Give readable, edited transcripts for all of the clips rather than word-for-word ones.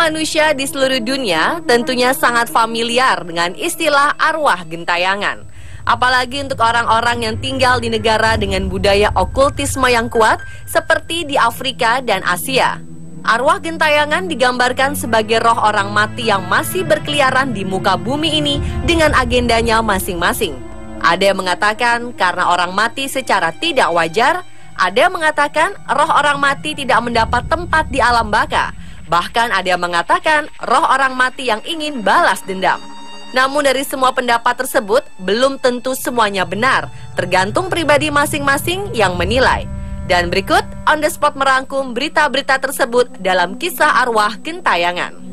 manusia di seluruh dunia tentunya sangat familiar dengan istilah arwah gentayangan. Apalagi untuk orang-orang yang tinggal di negara dengan budaya okultisme yang kuat seperti di Afrika dan Asia. Arwah gentayangan digambarkan sebagai roh orang mati yang masih berkeliaran di muka bumi ini dengan agendanya masing-masing. Ada yang mengatakan karena orang mati secara tidak wajar, ada yang mengatakan roh orang mati tidak mendapat tempat di alam baka. Bahkan ada yang mengatakan roh orang mati yang ingin balas dendam. Namun dari semua pendapat tersebut, belum tentu semuanya benar, tergantung pribadi masing-masing yang menilai. Dan berikut, On The Spot merangkum berita-berita tersebut dalam kisah arwah gentayangan.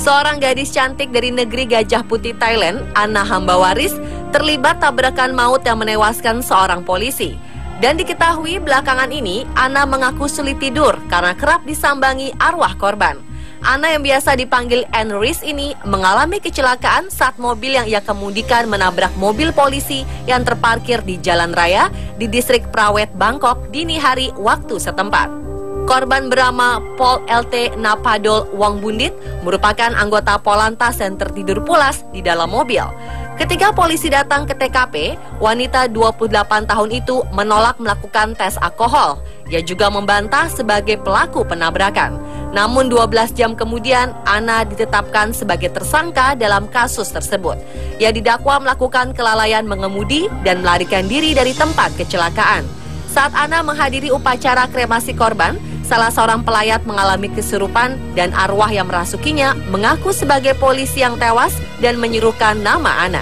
Seorang gadis cantik dari negeri Gajah Putih Thailand, Anna Hambawaris, terlibat tabrakan maut yang menewaskan seorang polisi. Dan diketahui belakangan ini, Anna mengaku sulit tidur karena kerap disambangi arwah korban. Anna yang biasa dipanggil Anne-Rice ini mengalami kecelakaan saat mobil yang ia kemudikan menabrak mobil polisi yang terparkir di jalan raya di distrik Prawet, Bangkok, dini hari waktu setempat. Korban bernama Paul LT Napadol Wangbundit merupakan anggota Polantas yang tertidur pulas di dalam mobil. Ketika polisi datang ke TKP, wanita 28 tahun itu menolak melakukan tes alkohol. Ia juga membantah sebagai pelaku penabrakan. Namun 12 jam kemudian, Anna ditetapkan sebagai tersangka dalam kasus tersebut. Ia didakwa melakukan kelalaian mengemudi dan melarikan diri dari tempat kecelakaan. Saat Anna menghadiri upacara kremasi korban, salah seorang pelayat mengalami kesurupan dan arwah yang merasukinya mengaku sebagai polisi yang tewas dan menyerukan nama Anna.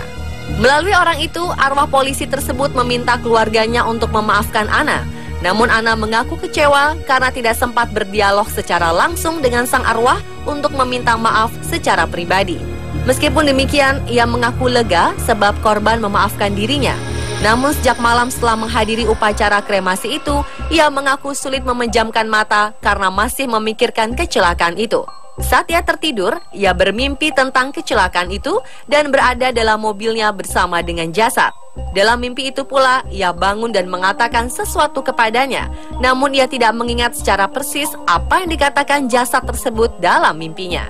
Melalui orang itu, arwah polisi tersebut meminta keluarganya untuk memaafkan Anna. Namun Anna mengaku kecewa karena tidak sempat berdialog secara langsung dengan sang arwah untuk meminta maaf secara pribadi. Meskipun demikian, ia mengaku lega sebab korban memaafkan dirinya. Namun sejak malam setelah menghadiri upacara kremasi itu, ia mengaku sulit memejamkan mata karena masih memikirkan kecelakaan itu. Saat ia tertidur, ia bermimpi tentang kecelakaan itu dan berada dalam mobilnya bersama dengan jasad. Dalam mimpi itu pula, ia bangun dan mengatakan sesuatu kepadanya. Namun ia tidak mengingat secara persis apa yang dikatakan jasad tersebut dalam mimpinya.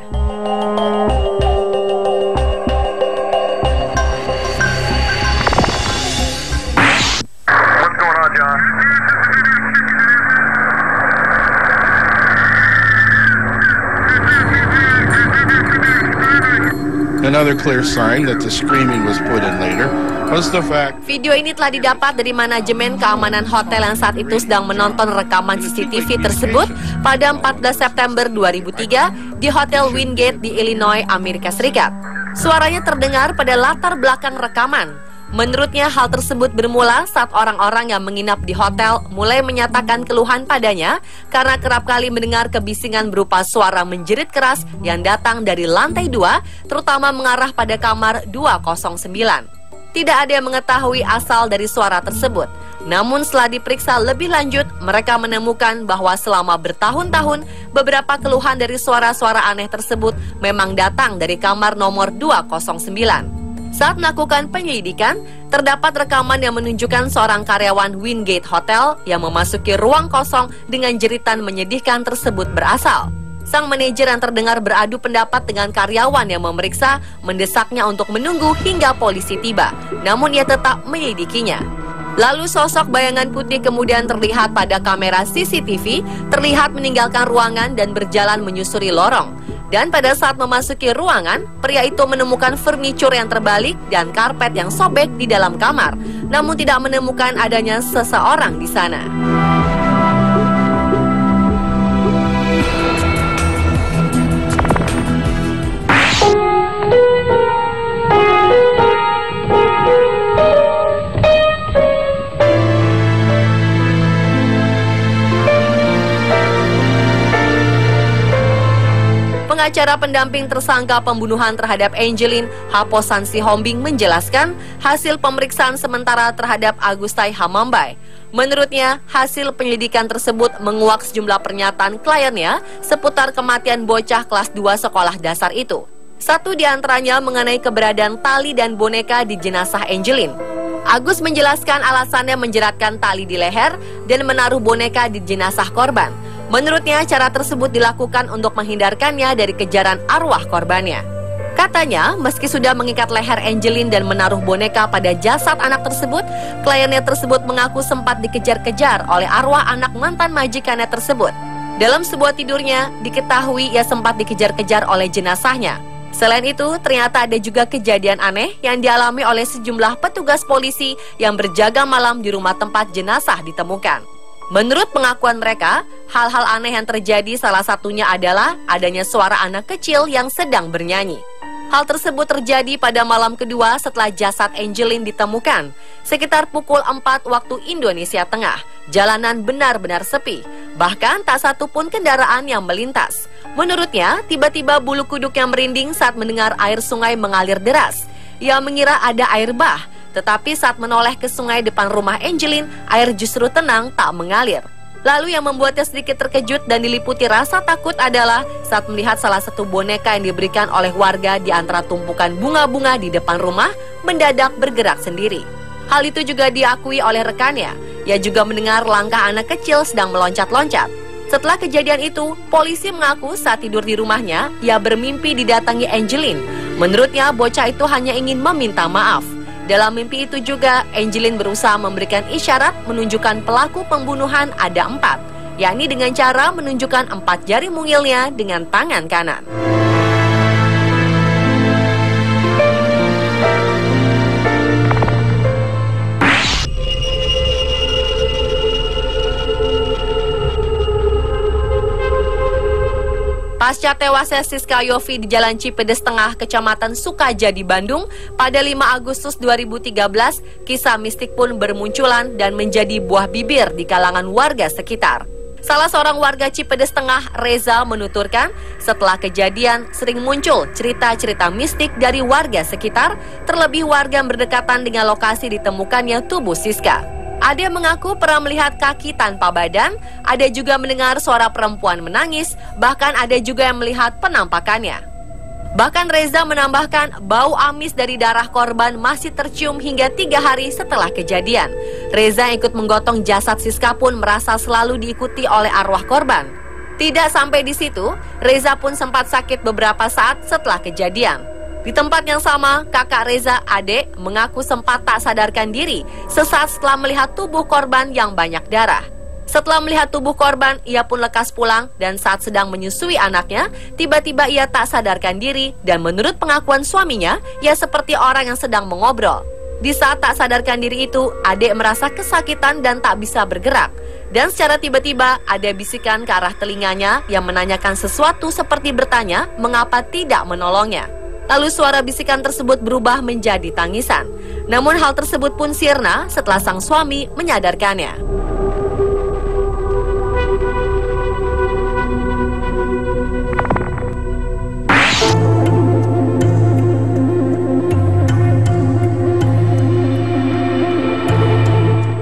Another clear sign that the screaming was put in later was the fact. Video ini telah didapat dari manajemen keamanan hotel yang saat itu sedang menonton rekaman CCTV tersebut pada 14 September 2003 di Hotel Wingate di Illinois, Amerika Serikat. Suaranya terdengar pada latar belakang rekaman. Menurutnya hal tersebut bermula saat orang-orang yang menginap di hotel mulai menyatakan keluhan padanya karena kerap kali mendengar kebisingan berupa suara menjerit keras yang datang dari lantai 2, terutama mengarah pada kamar 209. Tidak ada yang mengetahui asal dari suara tersebut. Namun setelah diperiksa lebih lanjut, mereka menemukan bahwa selama bertahun-tahun beberapa keluhan dari suara-suara aneh tersebut memang datang dari kamar nomor 209. Saat melakukan penyelidikan, terdapat rekaman yang menunjukkan seorang karyawan Wingate Hotel yang memasuki ruang kosong dengan jeritan menyedihkan tersebut berasal. Sang manajer yang terdengar beradu pendapat dengan karyawan yang memeriksa mendesaknya untuk menunggu hingga polisi tiba, namun ia tetap menyelidikinya. Lalu sosok bayangan putih kemudian terlihat pada kamera CCTV, terlihat meninggalkan ruangan dan berjalan menyusuri lorong. Dan pada saat memasuki ruangan, pria itu menemukan furniture yang terbalik dan karpet yang sobek di dalam kamar, namun tidak menemukan adanya seseorang di sana. Pengacara pendamping tersangka pembunuhan terhadap Angeline Haposan Sihombing menjelaskan hasil pemeriksaan sementara terhadap Agustai Hamambai. Menurutnya, hasil penyelidikan tersebut menguak sejumlah pernyataan kliennya seputar kematian bocah kelas 2 sekolah dasar itu. Satu di antaranya mengenai keberadaan tali dan boneka di jenazah Angelin. Agus menjelaskan alasannya menjeratkan tali di leher dan menaruh boneka di jenazah korban. Menurutnya, cara tersebut dilakukan untuk menghindarkannya dari kejaran arwah korbannya. Katanya, meski sudah mengikat leher Angelin dan menaruh boneka pada jasad anak tersebut, kliennya tersebut mengaku sempat dikejar-kejar oleh arwah anak mantan majikannya tersebut. Dalam sebuah tidurnya, diketahui ia sempat dikejar-kejar oleh jenazahnya. Selain itu, ternyata ada juga kejadian aneh yang dialami oleh sejumlah petugas polisi yang berjaga malam di rumah tempat jenazah ditemukan. Menurut pengakuan mereka, hal-hal aneh yang terjadi salah satunya adalah adanya suara anak kecil yang sedang bernyanyi. Hal tersebut terjadi pada malam kedua setelah jasad Angelin ditemukan. Sekitar pukul 4 waktu Indonesia Tengah, jalanan benar-benar sepi. Bahkan tak satu pun kendaraan yang melintas. Menurutnya, tiba-tiba bulu kuduknya merinding saat mendengar air sungai mengalir deras. Ia mengira ada air bah, tetapi saat menoleh ke sungai depan rumah Angelin, air justru tenang tak mengalir. Lalu yang membuatnya sedikit terkejut dan diliputi rasa takut adalah saat melihat salah satu boneka yang diberikan oleh warga di antara tumpukan bunga-bunga di depan rumah mendadak bergerak sendiri. Hal itu juga diakui oleh rekannya. Ia juga mendengar langkah anak kecil sedang meloncat-loncat. Setelah kejadian itu, polisi mengaku saat tidur di rumahnya, ia bermimpi didatangi Angelin. Menurutnya, bocah itu hanya ingin meminta maaf. Dalam mimpi itu juga, Angelin berusaha memberikan isyarat menunjukkan pelaku pembunuhan ada 4, yakni dengan cara menunjukkan 4 jari mungilnya dengan tangan kanan. Pasca tewasnya Siska Yofi di Jalan Cipedes Tengah, Kecamatan Sukajadi, Bandung, pada 5 Agustus 2013, kisah mistik pun bermunculan dan menjadi buah bibir di kalangan warga sekitar. Salah seorang warga Cipedes Tengah, Reza, menuturkan setelah kejadian sering muncul cerita-cerita mistik dari warga sekitar, terlebih warga yang berdekatan dengan lokasi ditemukannya tubuh Siska. Ada yang mengaku pernah melihat kaki tanpa badan, ada juga mendengar suara perempuan menangis, bahkan ada juga yang melihat penampakannya. Bahkan Reza menambahkan bau amis dari darah korban masih tercium hingga 3 hari setelah kejadian. Reza yang ikut menggotong jasad Siska pun merasa selalu diikuti oleh arwah korban. Tidak sampai di situ, Reza pun sempat sakit beberapa saat setelah kejadian. Di tempat yang sama, kakak Reza, Ade, mengaku sempat tak sadarkan diri sesaat setelah melihat tubuh korban yang banyak darah. Setelah melihat tubuh korban, ia pun lekas pulang dan saat sedang menyusui anaknya, tiba-tiba ia tak sadarkan diri dan menurut pengakuan suaminya, ia seperti orang yang sedang mengobrol. Di saat tak sadarkan diri itu, Ade merasa kesakitan dan tak bisa bergerak. Dan secara tiba-tiba, ada bisikan ke arah telinganya yang menanyakan sesuatu seperti bertanya mengapa tidak menolongnya. Lalu suara bisikan tersebut berubah menjadi tangisan. Namun hal tersebut pun sirna setelah sang suami menyadarkannya.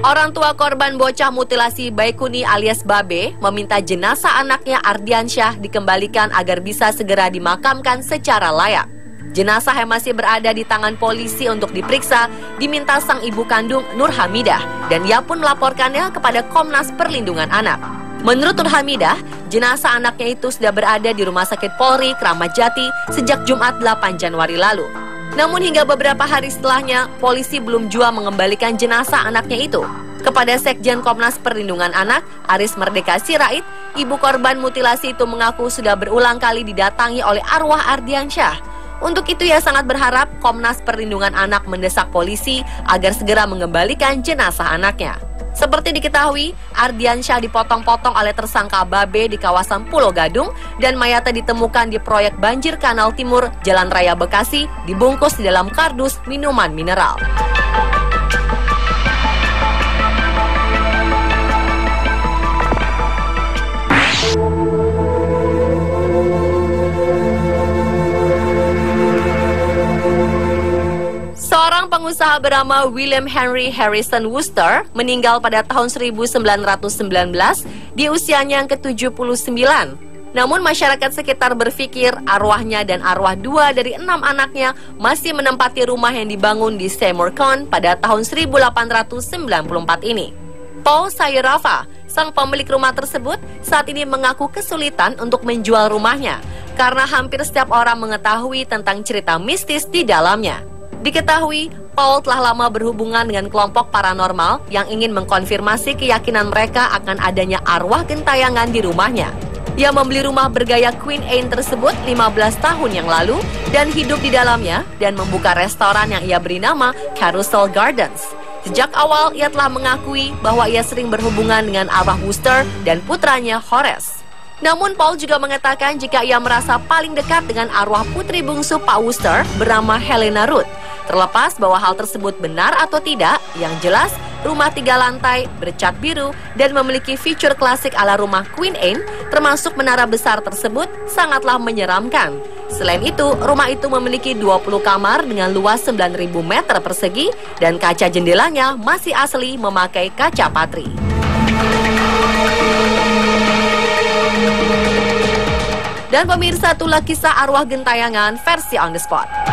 Orang tua korban bocah mutilasi Baikuni alias Babe meminta jenazah anaknya Ardiansyah dikembalikan agar bisa segera dimakamkan secara layak. Jenazah yang masih berada di tangan polisi untuk diperiksa diminta sang ibu kandung Nur Hamidah dan ia pun melaporkannya kepada Komnas Perlindungan Anak. Menurut Nur Hamidah, jenazah anaknya itu sudah berada di Rumah Sakit Polri Kramat Jati sejak Jumat 8 Januari lalu. Namun hingga beberapa hari setelahnya, polisi belum jua mengembalikan jenazah anaknya itu. Kepada Sekjen Komnas Perlindungan Anak, Aris Merdeka Sirait, ibu korban mutilasi itu mengaku sudah berulang kali didatangi oleh arwah Ardiansyah. Untuk itu ia sangat berharap Komnas Perlindungan Anak mendesak polisi agar segera mengembalikan jenazah anaknya. Seperti diketahui, Ardiansyah dipotong-potong oleh tersangka Babe di kawasan Pulau Gadung dan mayatnya ditemukan di proyek Banjir Kanal Timur, Jalan Raya Bekasi, dibungkus di dalam kardus minuman mineral. Seorang pengusaha pria bernama William Henry Harrison Wooster meninggal pada tahun 1919 di usianya yang ke-79. Namun masyarakat sekitar berpikir arwahnya dan arwah 2 dari 6 anaknya masih menempati rumah yang dibangun di Seymour County pada tahun 1894 ini. Paul Sayerafa, sang pemilik rumah tersebut, saat ini mengaku kesulitan untuk menjual rumahnya karena hampir setiap orang mengetahui tentang cerita mistis di dalamnya. Diketahui, Paul telah lama berhubungan dengan kelompok paranormal yang ingin mengkonfirmasi keyakinan mereka akan adanya arwah gentayangan di rumahnya. Ia membeli rumah bergaya Queen Anne tersebut 15 tahun yang lalu dan hidup di dalamnya dan membuka restoran yang ia beri nama Carousel Gardens. Sejak awal, ia telah mengakui bahwa ia sering berhubungan dengan arwah Wooster dan putranya Horace. Namun Paul juga mengatakan jika ia merasa paling dekat dengan arwah putri bungsu Pak Wooster bernama Helena Ruth. Terlepas bahwa hal tersebut benar atau tidak, yang jelas rumah 3 lantai, bercat biru, dan memiliki fitur klasik ala rumah Queen Anne, termasuk menara besar tersebut, sangatlah menyeramkan. Selain itu, rumah itu memiliki 20 kamar dengan luas 9.000 meter persegi, dan kaca jendelanya masih asli memakai kaca patri. Dan pemirsa, itulah kisah arwah gentayangan versi On The Spot.